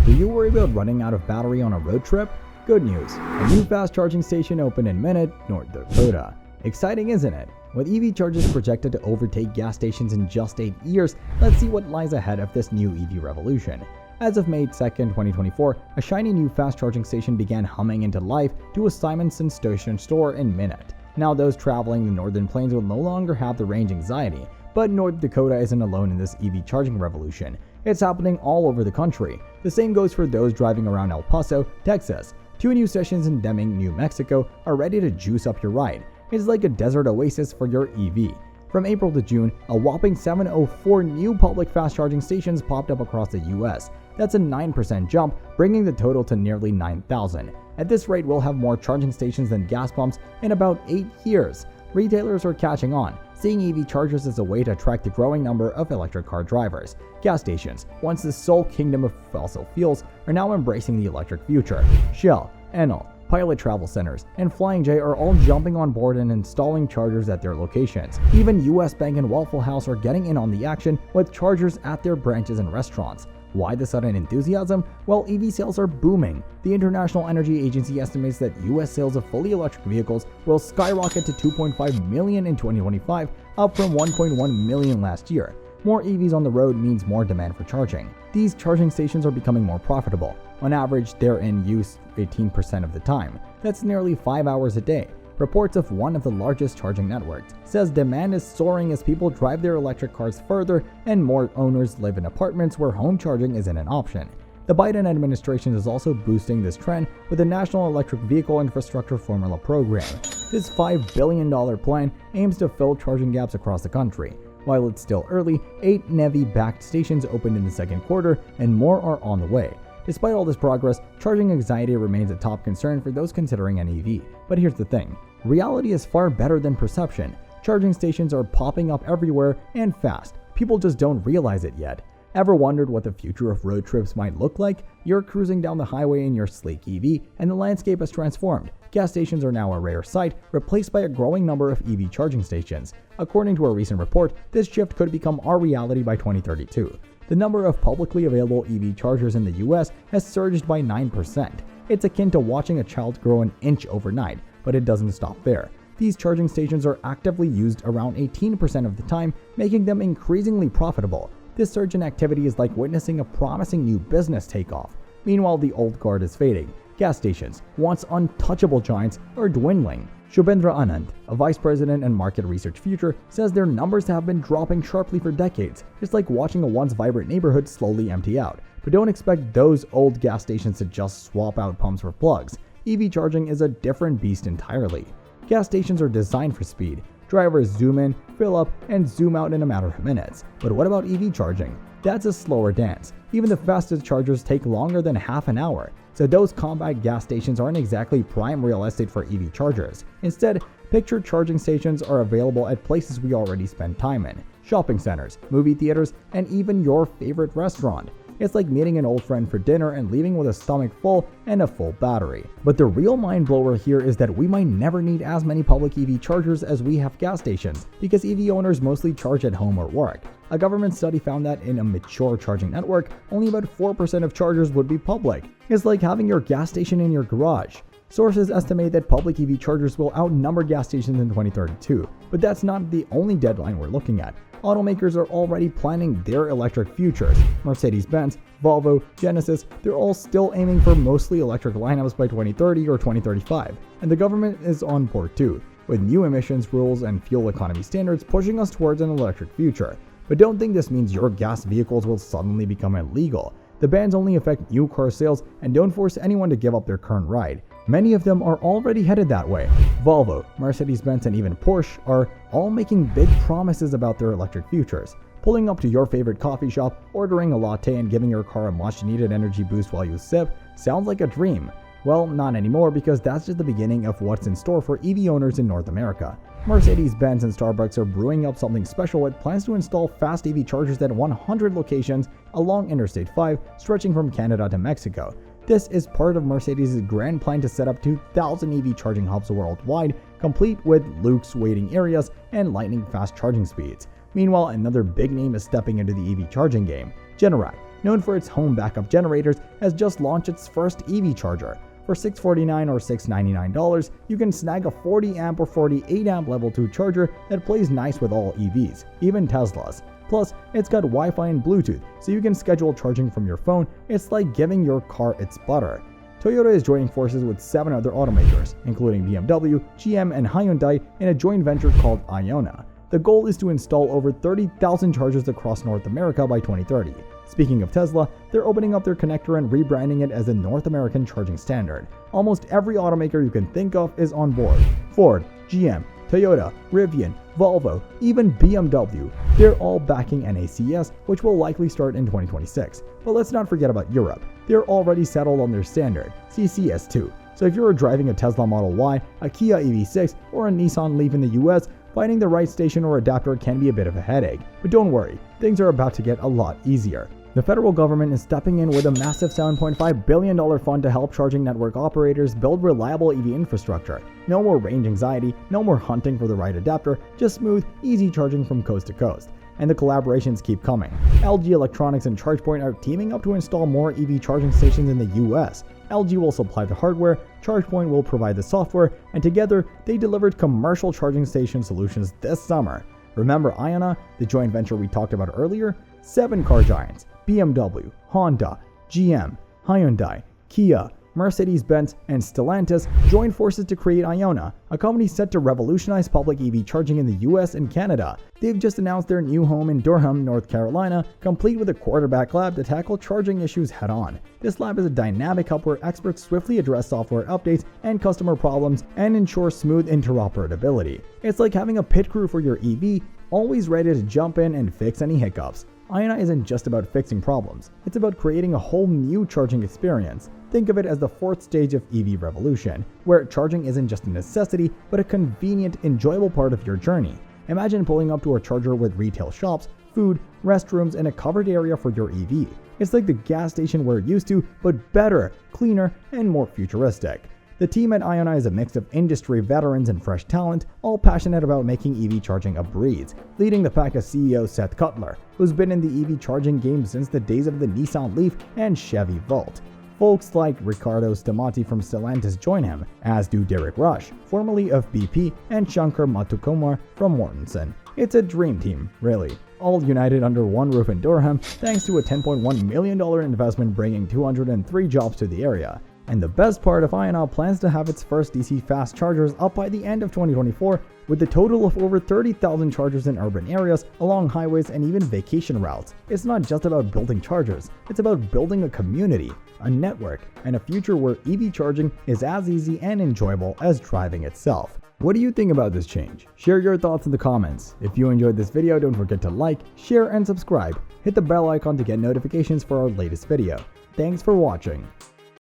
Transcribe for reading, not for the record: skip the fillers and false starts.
Do you worry about running out of battery on a road trip? Good news, a new fast charging station opened in Minot, North Dakota. Exciting, isn't it? With EV chargers projected to overtake gas stations in just 8 years, let's see what lies ahead of this new EV revolution. As of May 2, 2024, a shiny new fast charging station began humming into life to a Simonson Station store in Minot. Now those traveling the northern plains will no longer have the range anxiety, but North Dakota isn't alone in this EV charging revolution. It's happening all over the country. The same goes for those driving around El Paso, Texas. 2 new stations in Deming, New Mexico are ready to juice up your ride. It's like a desert oasis for your EV. From April to June, a whopping 704 new public fast charging stations popped up across the US. That's a 9% jump, bringing the total to nearly 9,000. At this rate, we'll have more charging stations than gas pumps in about 8 years. Retailers are catching on, seeing EV chargers as a way to attract the growing number of electric car drivers. Gas stations, once the sole kingdom of fossil fuels, are now embracing the electric future. Shell, Enel, Pilot Travel Centers, and Flying J are all jumping on board and installing chargers at their locations. Even US Bank and Waffle House are getting in on the action with chargers at their branches and restaurants. Why the sudden enthusiasm? Well, EV sales are booming. The International Energy Agency estimates that US sales of fully electric vehicles will skyrocket to 2.5 million in 2025, up from 1.1 million last year. More EVs on the road means more demand for charging. These charging stations are becoming more profitable. On average, they're in use 18% of the time. That's nearly 5 hours a day. Reports of one of the largest charging networks says demand is soaring as people drive their electric cars further and more owners live in apartments where home charging isn't an option. The Biden administration is also boosting this trend with the National Electric Vehicle Infrastructure Formula program. This $5 billion plan aims to fill charging gaps across the country. While it's still early, 8 NEVI-backed stations opened in the second quarter and more are on the way. Despite all this progress, charging anxiety remains a top concern for those considering an EV. But here's the thing. Reality is far better than perception. Charging stations are popping up everywhere and fast. People just don't realize it yet. Ever wondered what the future of road trips might look like? You're cruising down the highway in your sleek EV and the landscape has transformed. Gas stations are now a rare sight, replaced by a growing number of EV charging stations. According to a recent report, this shift could become our reality by 2032. The number of publicly available EV chargers in the US has surged by 9%. It's akin to watching a child grow an inch overnight, but it doesn't stop there. These charging stations are actively used around 18% of the time, making them increasingly profitable. This surge in activity is like witnessing a promising new business take off. Meanwhile, the old guard is fading. Gas stations, once untouchable giants, are dwindling. Shubhendra Anand, a vice president and market research future, says their numbers have been dropping sharply for decades. It's like watching a once vibrant neighborhood slowly empty out. But don't expect those old gas stations to just swap out pumps for plugs. EV charging is a different beast entirely. Gas stations are designed for speed. Drivers zoom in, fill up, and zoom out in a matter of minutes. But what about EV charging? That's a slower dance. Even the fastest chargers take longer than half an hour. So those compact gas stations aren't exactly prime real estate for EV chargers. Instead, picture charging stations are available at places we already spend time in. Shopping centers, movie theaters, and even your favorite restaurant. It's like meeting an old friend for dinner and leaving with a stomach full and a full battery. But the real mind blower here is that we might never need as many public EV chargers as we have gas stations, because EV owners mostly charge at home or work. A government study found that in a mature charging network, only about 4% of chargers would be public. It's like having your gas station in your garage. Sources estimate that public EV chargers will outnumber gas stations in 2032, but that's not the only deadline we're looking at. Automakers are already planning their electric futures. Mercedes-Benz, Volvo, Genesis, they're all still aiming for mostly electric lineups by 2030 or 2035. And the government is on board too, with new emissions rules and fuel economy standards pushing us towards an electric future. But don't think this means your gas vehicles will suddenly become illegal. The bans only affect new car sales and don't force anyone to give up their current ride. Many of them are already headed that way. Volvo, Mercedes-Benz, and even Porsche are all making big promises about their electric futures. Pulling up to your favorite coffee shop, ordering a latte, and giving your car a much-needed energy boost while you sip sounds like a dream. Well, not anymore, because that's just the beginning of what's in store for EV owners in North America. Mercedes-Benz and Starbucks are brewing up something special with plans to install fast EV chargers at 100 locations along Interstate 5, stretching from Canada to Mexico. This is part of Mercedes' grand plan to set up 2,000 EV charging hubs worldwide, complete with Luke's waiting areas and lightning-fast charging speeds. Meanwhile, another big name is stepping into the EV charging game. Generac, known for its home backup generators, has just launched its first EV charger. For $649 or $699, you can snag a 40 amp or 48 amp level 2 charger that plays nice with all EVs, even Teslas. Plus, it's got Wi-Fi and Bluetooth, so you can schedule charging from your phone. It's like giving your car its butter. Toyota is joining forces with 7 other automakers, including BMW, GM, and Hyundai, in a joint venture called IONNA. The goal is to install over 30,000 chargers across North America by 2030. Speaking of Tesla, they're opening up their connector and rebranding it as the North American charging standard. Almost every automaker you can think of is on board. Ford, GM, Toyota, Rivian, Volvo, even BMW. They're all backing NACS, which will likely start in 2026. But let's not forget about Europe. They're already settled on their standard, CCS2. So if you're driving a Tesla Model Y, a Kia EV6, or a Nissan Leaf in the US, finding the right station or adapter can be a bit of a headache. But don't worry, things are about to get a lot easier. The federal government is stepping in with a massive $7.5 billion fund to help charging network operators build reliable EV infrastructure. No more range anxiety, no more hunting for the right adapter, just smooth, easy charging from coast to coast. And the collaborations keep coming. LG Electronics and ChargePoint are teaming up to install more EV charging stations in the US. LG will supply the hardware, ChargePoint will provide the software, and together they delivered commercial charging station solutions this summer. Remember IONNA, the joint venture we talked about earlier? 7 car giants, BMW, Honda, GM, Hyundai, Kia, Mercedes-Benz, and Stellantis joined forces to create IONNA, a company set to revolutionize public EV charging in the US and Canada. They've just announced their new home in Durham, North Carolina, complete with a quarterback lab to tackle charging issues head-on. This lab is a dynamic hub where experts swiftly address software updates and customer problems and ensure smooth interoperability. It's like having a pit crew for your EV, always ready to jump in and fix any hiccups. IONNA isn't just about fixing problems, it's about creating a whole new charging experience. Think of it as the 4th stage of EV revolution, where charging isn't just a necessity, but a convenient, enjoyable part of your journey. Imagine pulling up to a charger with retail shops, food, restrooms, and a covered area for your EV. It's like the gas station we're used to, but better, cleaner, and more futuristic. The team at IONNA is a mix of industry veterans and fresh talent, all passionate about making EV charging a breeze. Leading the pack is CEO Seth Cutler, who's been in the EV charging game since the days of the Nissan Leaf and Chevy Volt. Folks like Riccardo Stamati from Stellantis join him, as do Derek Rush, formerly of BP, and Shankar Matukumar from Mortenson. It's a dream team, really. All united under one roof in Durham, thanks to a $10.1 million investment bringing 203 jobs to the area. And the best part of IONNA plans to have its first DC fast chargers up by the end of 2024, with a total of over 30,000 chargers in urban areas, along highways, and even vacation routes. It's not just about building chargers, it's about building a community, a network, and a future where EV charging is as easy and enjoyable as driving itself. What do you think about this change? Share your thoughts in the comments. If you enjoyed this video, don't forget to like, share, and subscribe. Hit the bell icon to get notifications for our latest video. Thanks for watching.